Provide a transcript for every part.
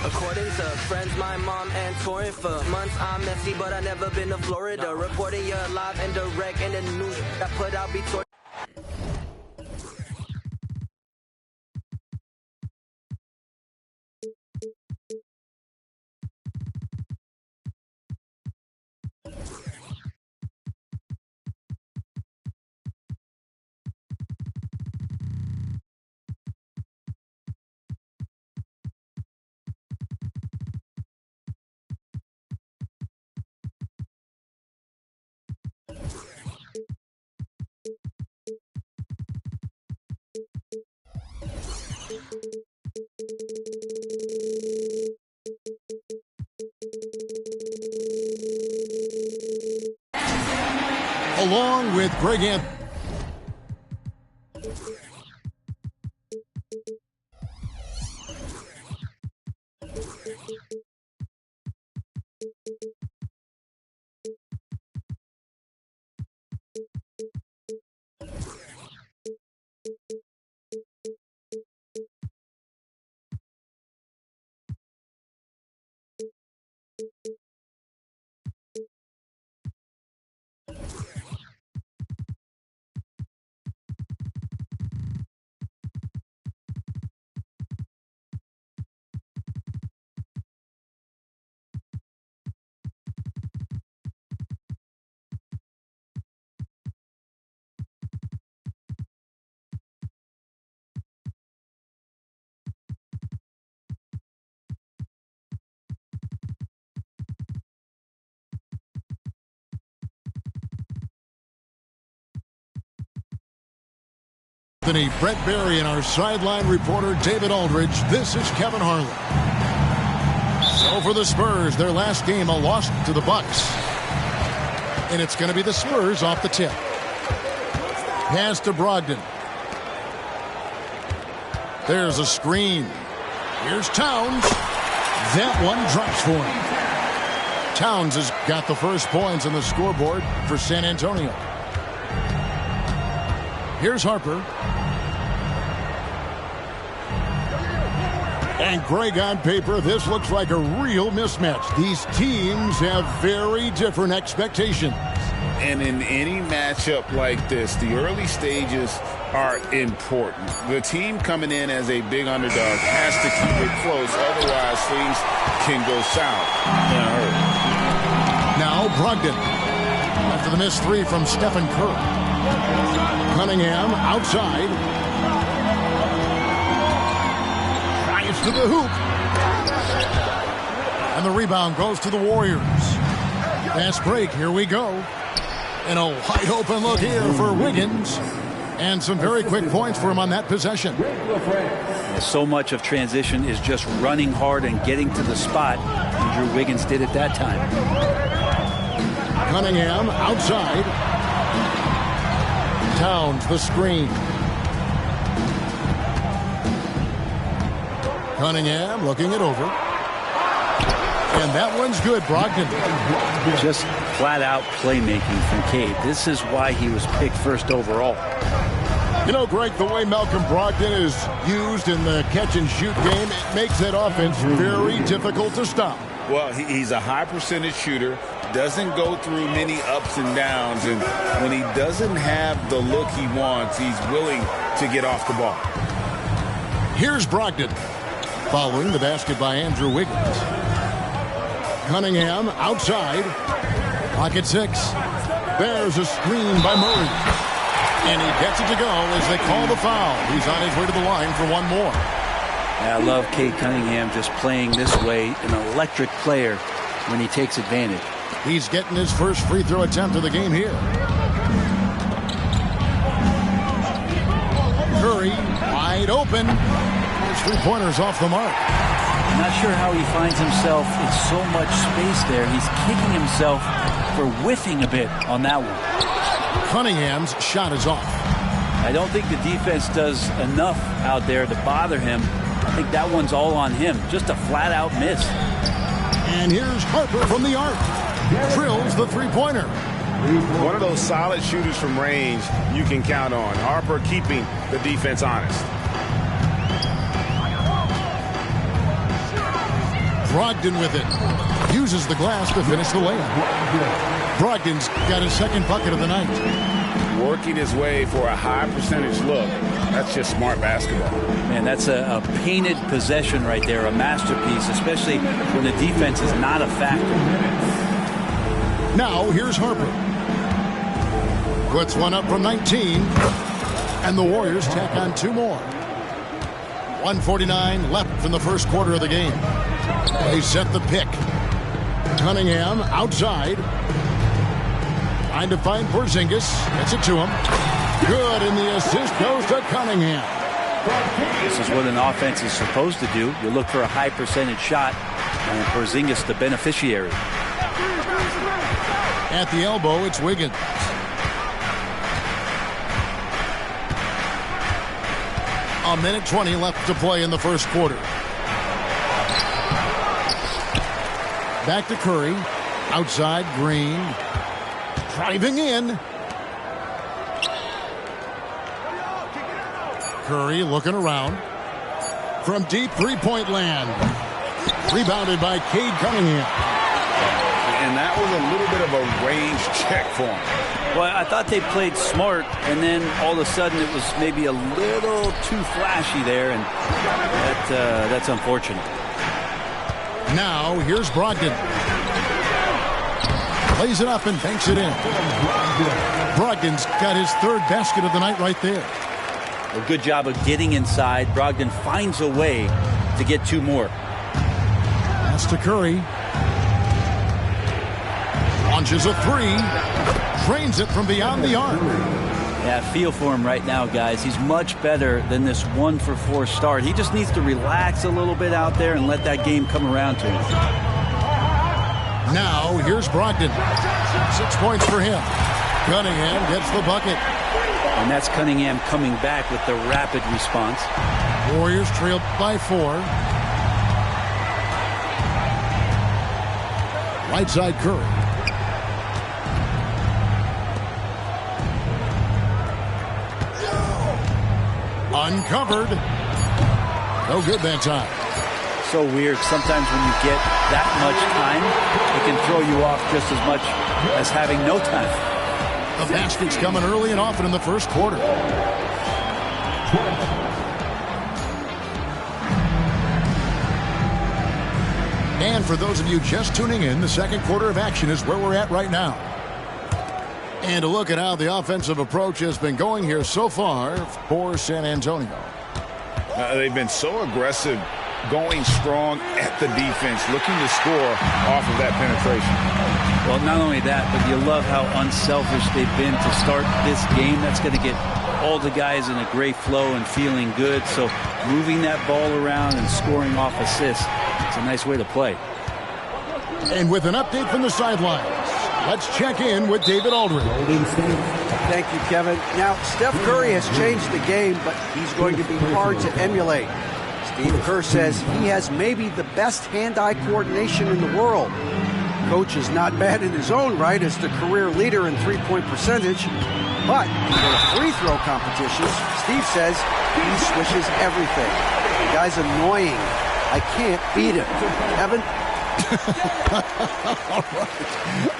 According to friends, my mom and touring for months. I'm messy, but I never been to Florida. Reporting you live and direct in the news that put out be tortured. Along with Greg Anthony. Brett Barry and our sideline reporter David Aldridge. This is Kevin Harlan. So for the Spurs, their last game, a loss to the Bucks. And it's going to be the Spurs off the tip. Pass to Brogdon. There's a screen. Here's Towns. That one drops for him. Towns has got the first points on the scoreboard for San Antonio. Here's Harper. And Greg, on paper, this looks like a real mismatch. These teams have very different expectations. And in any matchup like this, the early stages are important. The team coming in as a big underdog has to keep it close, otherwise things can go south in a hurry. Now Brogdon. After the missed three from Stephen Curry. Cunningham outside. Drives to the hoop. And the rebound goes to the Warriors. Fast break. Here we go. And a wide open look here for Wiggins. And some very quick points for him on that possession. So much of transition is just running hard and getting to the spot. Andrew Wiggins did it that time. Cunningham outside. Towns the screen. Cunningham looking it over. And that one's good, Brogdon. Just flat-out playmaking from Cade. This is why he was picked first overall. You know, Greg, the way Malcolm Brogdon is used in the catch-and-shoot game, it makes that offense very difficult to stop. Well, he's a high-percentage shooter, doesn't go through many ups and downs, and when he doesn't have the look he wants, he's willing to get off the ball. Here's Brogdon, following the basket by Andrew Wiggins. Cunningham outside. Pocket six. There's a screen by Murray. And he gets it to go as they call the foul. He's on his way to the line for one more. Yeah, I love Cade Cunningham just playing this way, an electric player when he takes advantage. He's getting his first free throw attempt of the game here. Curry wide open. His three-pointers off the mark. I'm not sure how he finds himself in so much space there. He's kicking himself for whiffing a bit on that one. Cunningham's shot is off. I don't think the defense does enough out there to bother him. I think that one's all on him. Just a flat-out miss. And here's Harper from the arc. Drills the three-pointer. One of those solid shooters from range you can count on. Harper keeping the defense honest. Brogdon with it. Uses the glass to finish the layup. Brogdon's got his second bucket of the night. Working his way for a high percentage look. That's just smart basketball. Man, that's a painted possession right there, a masterpiece, especially when the defense is not a factor. Now, here's Harper. Puts one up from 19. And the Warriors tack on 2 more. 1:49 left in the first quarter of the game. They set the pick. Cunningham outside. Trying to find Porzingis. Gets it to him. Good, and the assist goes to Cunningham. This is what an offense is supposed to do. You look for a high percentage shot, and Porzingis the beneficiary. At the elbow, it's Wiggins. A minute 20 left to play in the first quarter. Back to Curry. Outside, Green. Driving in. Curry looking around. From deep three-point land. Rebounded by Cade Cunningham. And that was a little bit of a range check for him. Well, I thought they played smart, and then all of a sudden it was maybe a little too flashy there, and that's unfortunate. Now, here's Brogdon. Plays it up and banks it in. Brogdon's got his 3rd basket of the night right there. A good job of getting inside. Brogdon finds a way to get 2 more. Pass to Curry. Launches a 3. Drains it from beyond the arc. Yeah, feel for him right now, guys. He's much better than this 1-for-4 start. He just needs to relax a little bit out there and let that game come around to him. Now, here's Brogdon. 6 points for him. Cunningham gets the bucket. And that's Cunningham coming back with the rapid response. Warriors trailed by 4. Right side Curry. Uncovered. No good that time. So weird. Sometimes when you get that much time, it can throw you off just as much as having no time. The basket's coming early and often in the first quarter. And for those of you just tuning in, the second quarter of action is where we're at right now. And a look at how the offensive approach has been going here so far for San Antonio. They've been so aggressive, going strong at the defense, looking to score off of that penetration. Well, not only that, but you love how unselfish they've been to start this game. That's going to get all the guys in a great flow and feeling good. So moving that ball around and scoring off assists, it's a nice way to play. And with an update from the sidelines, let's check in with David Aldridge. Thank you, Kevin. Now, Steph Curry has changed the game, but he's going to be hard to emulate. Steve Kerr says he has maybe the best hand-eye coordination in the world. Coach is not bad in his own right as the career leader in three-point percentage, but in free throw competitions, Steve says he swishes everything. The guy's annoying. I can't beat him. Kevin?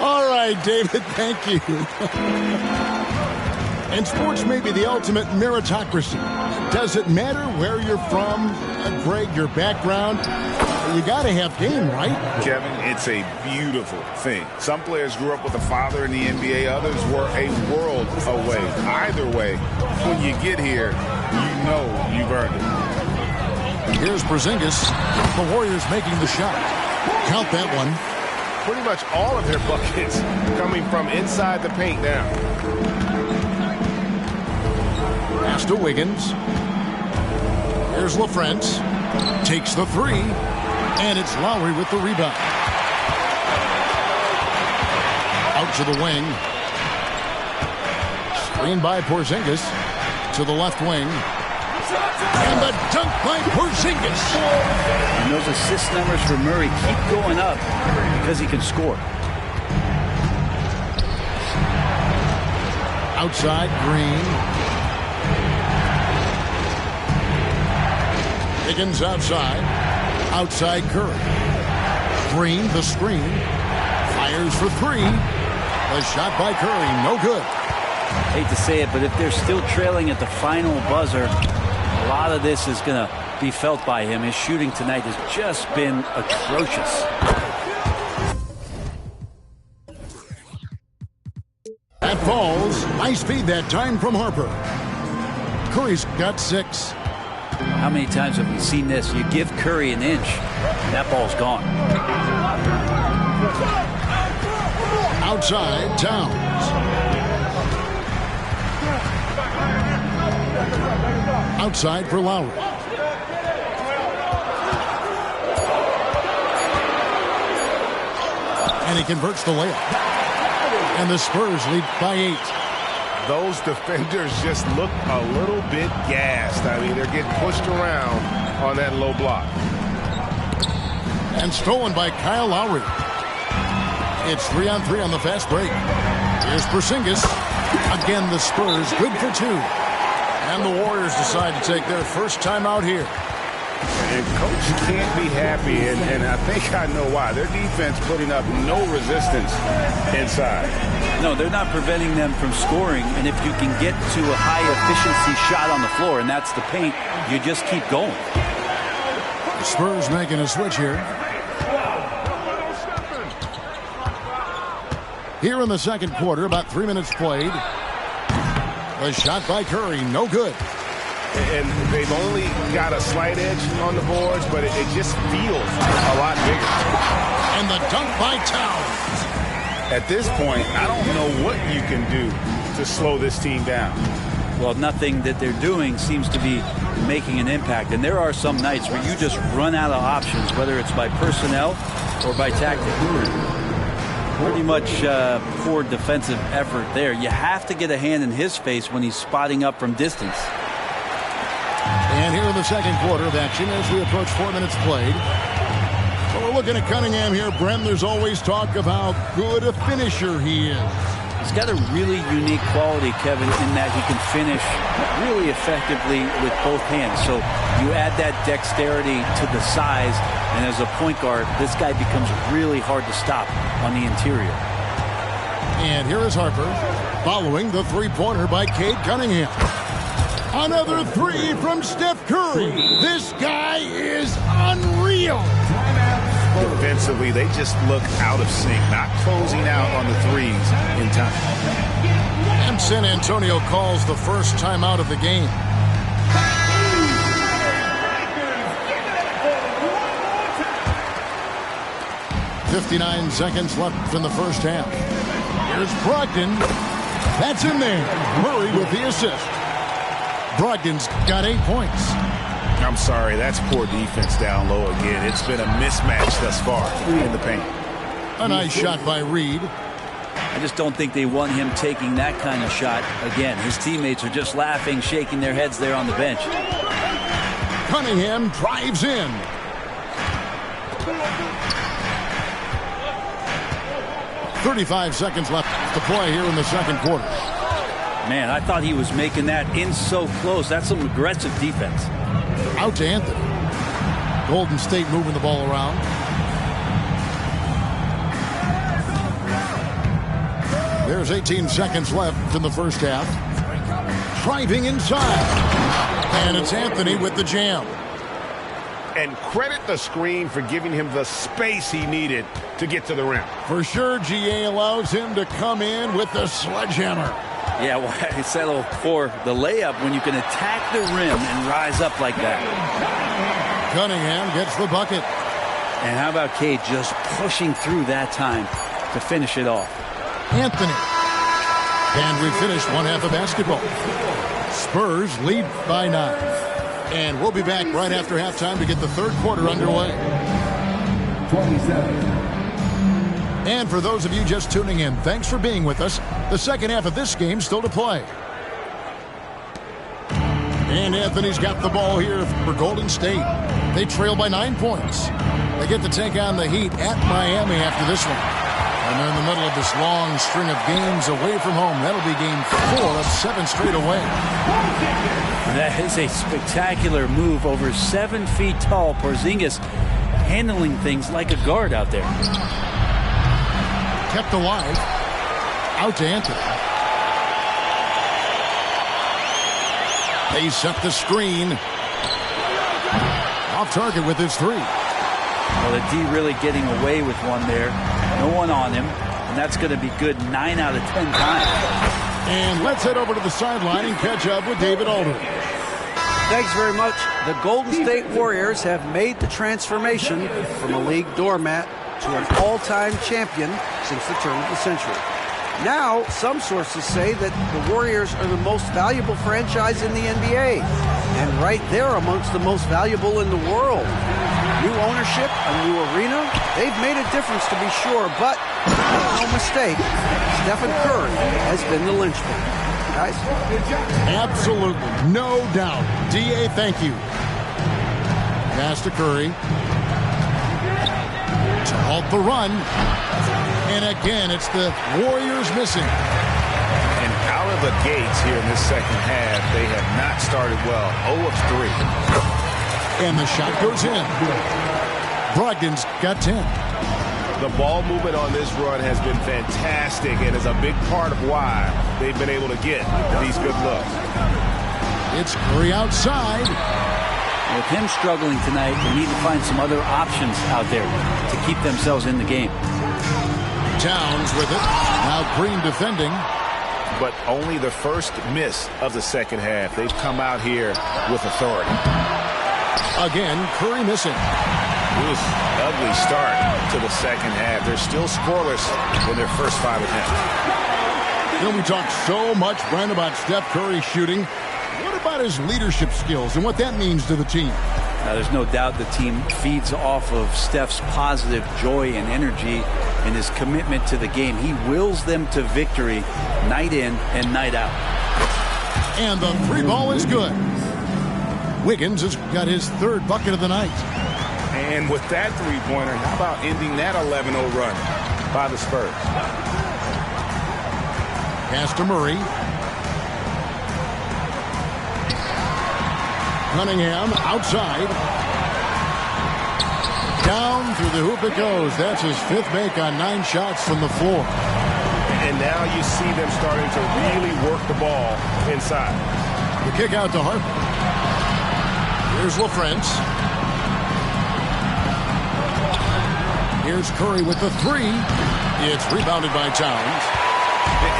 All right, David, thank you. And sports may be the ultimate meritocracy. Does it matter where you're from, Greg, your background? You got to have game, right? Kevin, it's a beautiful thing. Some players grew up with a father in the NBA. Others were a world away. Either way, when you get here, you know you've earned it. Here's Porzingis. The Warriors making the shot. Count that one. Pretty much all of their buckets coming from inside the paint now. Pass to Wiggins. Here's LaFrentz. Takes the 3. And it's Lowry with the rebound. Out to the wing. Screen by Porzingis. To the left wing. And the dunk by Porzingis. And those assist numbers for Murray keep going up because he can score. Outside, Green. Higgins outside. Outside, Curry. Green, the screen. Fires for three. The shot by Curry, no good. Hate to say it, but if they're still trailing at the final buzzer, a lot of this is going to be felt by him. His shooting tonight has just been atrocious. That falls. Nice feed that time from Harper. Curry's got 6. How many times have we seen this? You give Curry an inch, and that ball's gone. Outside, Towns. Outside for Lowry. And he converts the layup. And the Spurs lead by 8. Those defenders just look a little bit gassed. I mean, they're getting pushed around on that low block. And stolen by Kyle Lowry. It's 3-on-3 on the fast break. Here's Porzingis. Again, the Spurs good for 2. And the Warriors decide to take their first time out here. And coach can't be happy, and I think I know why. Their defense putting up no resistance inside. No, they're not preventing them from scoring, and if you can get to a high-efficiency shot on the floor, and that's the paint, you just keep going. The Spurs making a switch here. Here in the second quarter, about 3 minutes played. The shot by Curry, no good. And they've only got a slight edge on the boards, but it just feels a lot bigger. And the dunk by Towns. At this point, I don't know what you can do to slow this team down. Well, nothing that they're doing seems to be making an impact. And there are some nights where you just run out of options, whether it's by personnel or by tactic. Pretty much poor defensive effort there. You have to get a hand in his face when he's spotting up from distance. And here in the second quarter of action as we approach 4 minutes played. So we're looking at Cunningham here, Brent. There's always talk of how good a finisher he is. He's got a really unique quality, Kevin, in that he can finish really effectively with both hands. So you add that dexterity to the size, and as a point guard, this guy becomes really hard to stop on the interior. And here is Harper following the three-pointer by Cade Cunningham. Another 3 from Steph Curry. This guy is unreal. Defensively, they just look out of sync, not closing out on the threes in time. And San Antonio calls the first timeout of the game. "59 seconds left in the first half. Here's Brogdon. That's in there. Murray with the assist. Brogdon's got 8 points. I'm sorry, that's poor defense down low again. It's been a mismatch thus far in the paint. A nice shot by Reed. I just don't think they want him taking that kind of shot again. His teammates are just laughing, shaking their heads there on the bench. Cunningham drives in. "35 seconds left to play here in the second quarter. Man, I thought he was making that in so close. That's some aggressive defense. Out to Anthony. Golden State moving the ball around. There's 18 seconds left in the first half. Driving inside. And it's Anthony with the jam. And credit the screen for giving him the space he needed to get to the rim. For sure, GA allows him to come in with the sledgehammer. Yeah, why settle for the layup when you can attack the rim and rise up like that? Cunningham gets the bucket. And how about Cade just pushing through that time to finish it off? Anthony. And we finished one half of basketball. Spurs lead by 9. And we'll be back right after halftime to get the third quarter underway. 27. And for those of you just tuning in, thanks for being with us. The second half of this game still to play. And Anthony's got the ball here for Golden State. They trail by 9 points. They get to take on the Heat at Miami after this one. And they're in the middle of this long string of games away from home. That'll be game 4 of 7 straight away. That is a spectacular move. Over 7 feet tall, Porzingis. handling things like a guard out there. Kept alive. Out to Anthony. They set the screen. Off target with his three. Well, the D really getting away with one there. No one on him. And that's going to be good 9 out of 10 times. And let's head over to the sideline and catch up with David Aldridge. Thanks very much. The Golden State Warriors have made the transformation from a league doormat to an all-time champion since the turn of the century. Now, some sources say that the Warriors are the most valuable franchise in the NBA, and right there amongst the most valuable in the world. New ownership, a new arena, they've made a difference to be sure, but no mistake, Stephen Curry has been the linchpin. Guys? Absolutely, no doubt. D.A., thank you. Pass to Curry. To halt the run. And again, it's the Warriors missing. And out of the gates here in this second half, they have not started well. 0 of 3. And the shot goes in. Brogdon's got 10. The ball movement on this run has been fantastic and is a big part of why they've been able to get these good looks. It's Curry outside. With him struggling tonight, they need to find some other options out there to keep themselves in the game. Towns with it. Now Green defending. But only the first miss of the second half. They've come out here with authority. Again, Curry missing. Oof, ugly start to the second half. They're still scoreless in their first 5 attempts. You know, we talk so much, Brent, about Steph Curry shooting. What about his leadership skills and what that means to the team? Now, there's no doubt the team feeds off of Steph's positive joy and energy and his commitment to the game. He wills them to victory night in and night out. And the three ball is good. Wiggins has got his 3rd bucket of the night. And with that three-pointer, how about ending that 11-0 run by the Spurs? Pass to Murray. Cunningham outside. Down through the hoop it goes. That's his 5th make on 9 shots from the floor. And now you see them starting to really work the ball inside. The kick out to Harper. Here's LaFrance. Here's Curry with the 3. It's rebounded by Towns.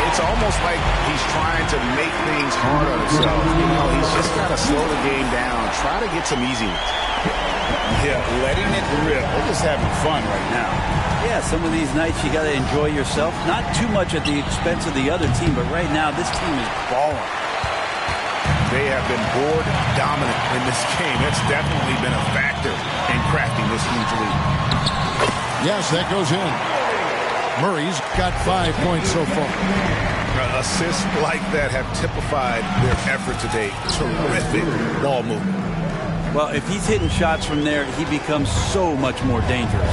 It's almost like he's trying to make things hard on himself. You know, he's just got to slow the game down, try to get some easiness. Yeah, letting it rip. They're just having fun right now. Yeah, some of these nights you got to enjoy yourself. Not too much at the expense of the other team, but right now this team is balling. They have been board dominant in this game. It's definitely been a factor in crafting this huge lead. Yes, that goes in. Murray's got 5 points so far. Assists like that have typified their effort today. Terrific ball movement. Well, if he's hitting shots from there, he becomes so much more dangerous.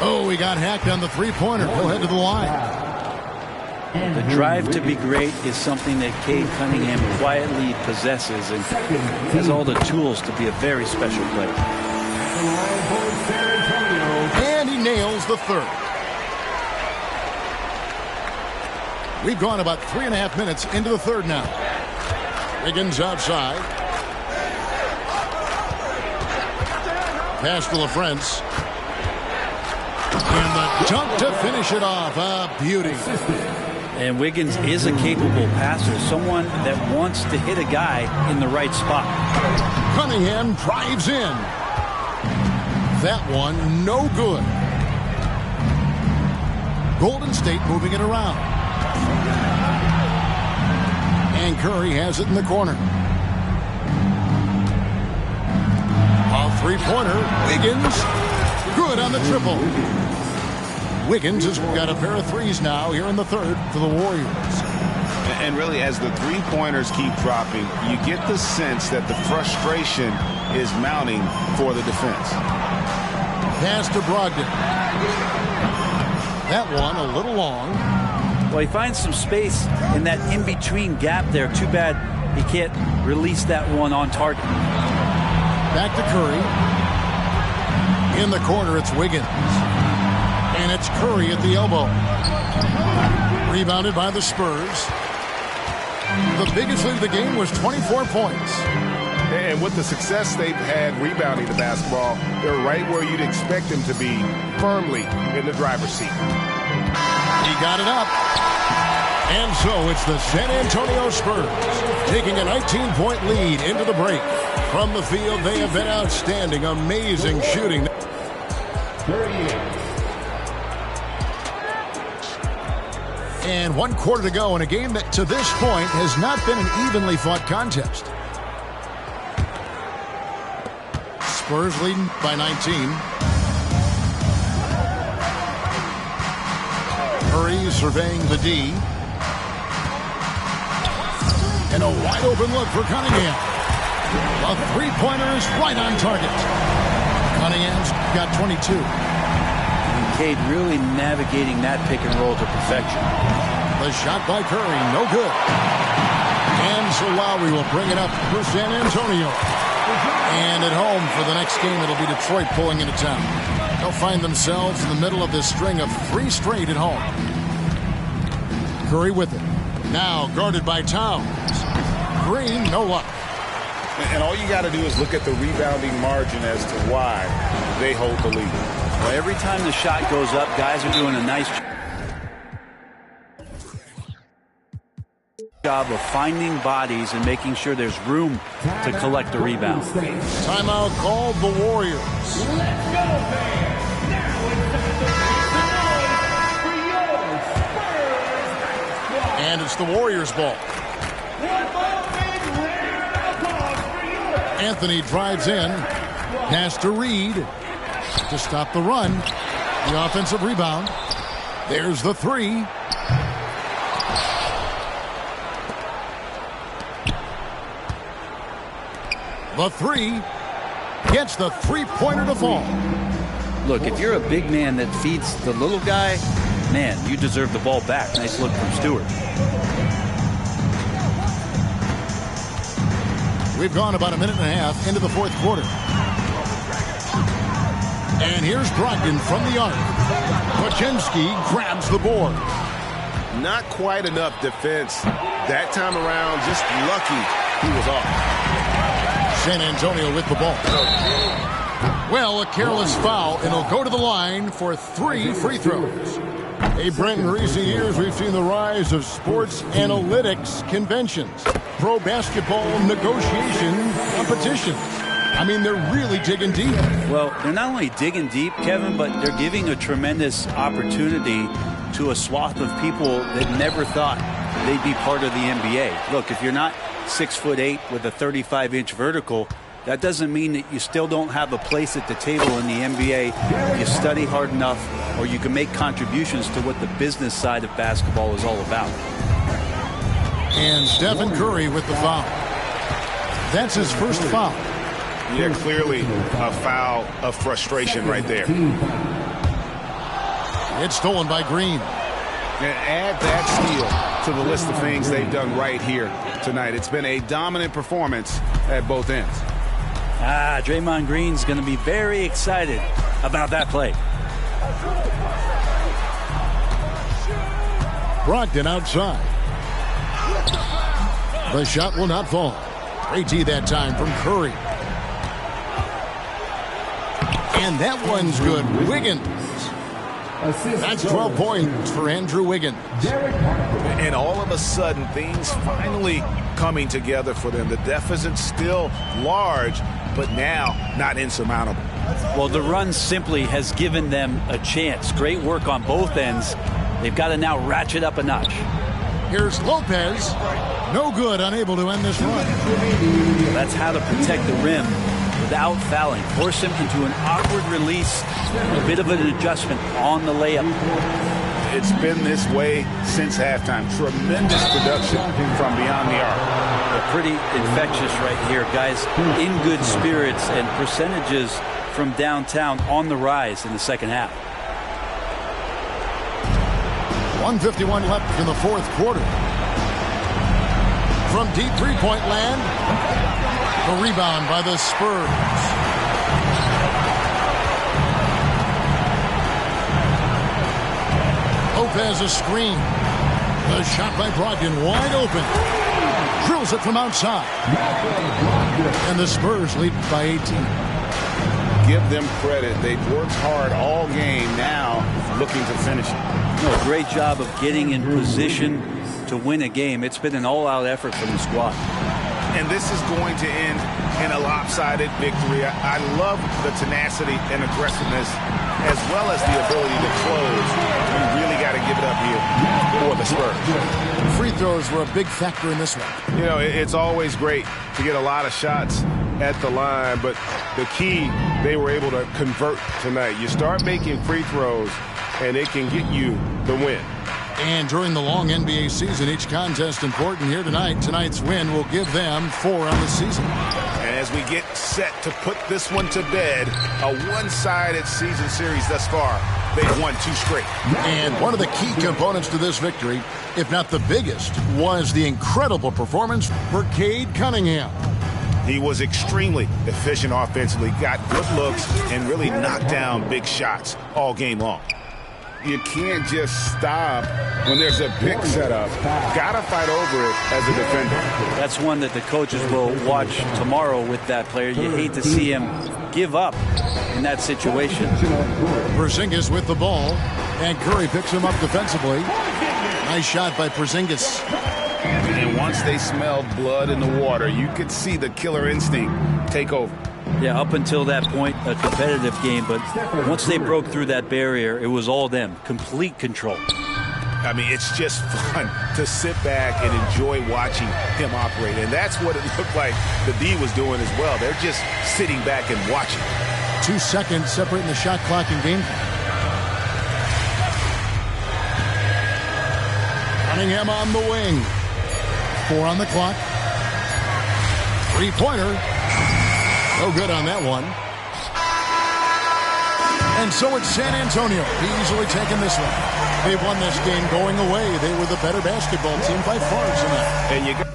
Oh, he got hacked on the three-pointer. He'll head to the line. The drive to be great is something that Cade Cunningham quietly possesses and has all the tools to be a very special player. And he nails the 3rd. We've gone about 3.5 minutes into the 3rd now. Wiggins outside. Pass to LaFrance. And the dunk to finish it off. A beauty. And Wiggins is a capable passer, someone that wants to hit a guy in the right spot. Cunningham drives in. That one, no good. Golden State moving it around. And Curry has it in the corner. A three-pointer. Wiggins. Good on the triple. Wiggins has got a pair of threes now here in the 3rd for the Warriors. And really, as the three-pointers keep dropping, you get the sense that the frustration is mounting for the defense. Pass to Brogdon. That one a little long. Well, he finds some space in that in-between gap there. Too bad he can't release that one on target. Back to Curry. In the corner, it's Wiggins. And it's Curry at the elbow. Rebounded by the Spurs. The biggest lead of the game was 24 points. And with the success they've had rebounding the basketball, they're right where you'd expect them to be, firmly in the driver's seat. He got it up. And so it's the San Antonio Spurs taking a 19-point lead into the break. From the field, they have been outstanding. Amazing shooting. And 1 quarter to go in a game that to this point has not been an evenly fought contest. Spurs leading by 19. Curry surveying the D. And a wide open look for Cunningham. A three-pointer is right on target. Cunningham's got 22. Cade really navigating that pick and roll to perfection. The shot by Curry, no good. And so Lowry will bring it up for San Antonio. And at home for the next game, it'll be Detroit pulling into town. They'll find themselves in the middle of this string of 3 straight at home. Curry with it. Now guarded by Towns. Green, no luck. And all you got to do is look at the rebounding margin as to why they hold the lead. Well, every time the shot goes up, guys are doing a nice job of finding bodies and making sure there's room to collect the rebound. Timeout called the Warriors. Let's go, fans. Now it's And it's the Warriors' ball. Anthony drives in. Pass to Reed to stop the run. The offensive rebound. There's the three. The three gets the three-pointer to fall. Look, if you're a big man that feeds the little guy, man, you deserve the ball back. Nice look from Stewart. We've gone about a minute and a half into the fourth quarter. And here's Brogdon from the arc. Podziemski grabs the board. Not quite enough defense that time around. Just lucky he was off. San Antonio with the ball. Well, a careless foul, and he'll go to the line for 3 free throws. Hey, Brent, in recent years, we've seen the rise of sports analytics conventions, pro basketball negotiation competitions. I mean, they're really digging deep. Well, they're not only digging deep, Kevin, but they're giving a tremendous opportunity to a swath of people that never thought they'd be part of the NBA. Look, if you're not 6'8" with a 35-inch vertical, that doesn't mean that you still don't have a place at the table in the NBA if you study hard enough, or you can make contributions to what the business side of basketball is all about. And Stephen Curry with the foul. That's his first foul. Yeah, clearly a foul of frustration right there. It's stolen by Green. And add that steal to the list of things they've done right here tonight. It's been a dominant performance at both ends. Draymond Green's going to be very excited about that play. Brogdon outside. The shot will not fall. Great D that time from Curry. And that one's good. Wiggins. That's 12 points for Andrew Wiggins. And all of a sudden, things finally coming together for them. The deficit's still large, but now not insurmountable. Well, the run simply has given them a chance. Great work on both ends. They've got to now ratchet up a notch. Here's Lopez. No good, unable to end this run. That's how to protect the rim without fouling. Force him into an awkward release, a bit of an adjustment on the layup. It's been this way since halftime. Tremendous production from beyond the arc. They're pretty infectious right here. Guys in good spirits, and percentages from downtown on the rise in the second half. 1:51 left in the fourth quarter. From deep three-point land, the rebound by the Spurs. Lopez a screen. The shot by Brogdon wide open. Drills it from outside. And the Spurs lead by 18. Give them credit. They've worked hard all game, now looking to finish it. No, great job of getting in position to win a game. It's been an all-out effort from the squad. And this is going to end in a lopsided victory. I love the tenacity and aggressiveness as well as the ability to close. We really got to give it up here for the Spurs. Free throws were a big factor in this one. You know, it's always great to get a lot of shots at the line, but the key, they were able to convert tonight. You start making free throws, and it can get you the win. And during the long NBA season, each contest important here tonight. Tonight's win will give them 4 on the season. And as we get set to put this one to bed, a one-sided season series thus far, they've won 2 straight. And one of the key components to this victory, if not the biggest, was the incredible performance for Cade Cunningham. He was extremely efficient offensively, got good looks, and really knocked down big shots all game long. You can't just stop when there's a pick set up. Got to fight over it as a defender. That's one that the coaches will watch tomorrow with that player. You hate to see him give up in that situation. Porzingis with the ball, and Curry picks him up defensively. Nice shot by Porzingis. And once they smelled blood in the water, you could see the killer instinct take over. Yeah, up until that point, a competitive game, but once they broke through that barrier, it was all them. Complete control. I mean, it's just fun to sit back and enjoy watching him operate, and that's what it looked like the D was doing as well. They're just sitting back and watching. 2 seconds separating the shot clock and game time. Cunningham on the wing. 4 on the clock. 3-pointer. No good on that one. And so it's San Antonio easily taking this one. They've won this game going away. They were the better basketball team by far tonight. And you got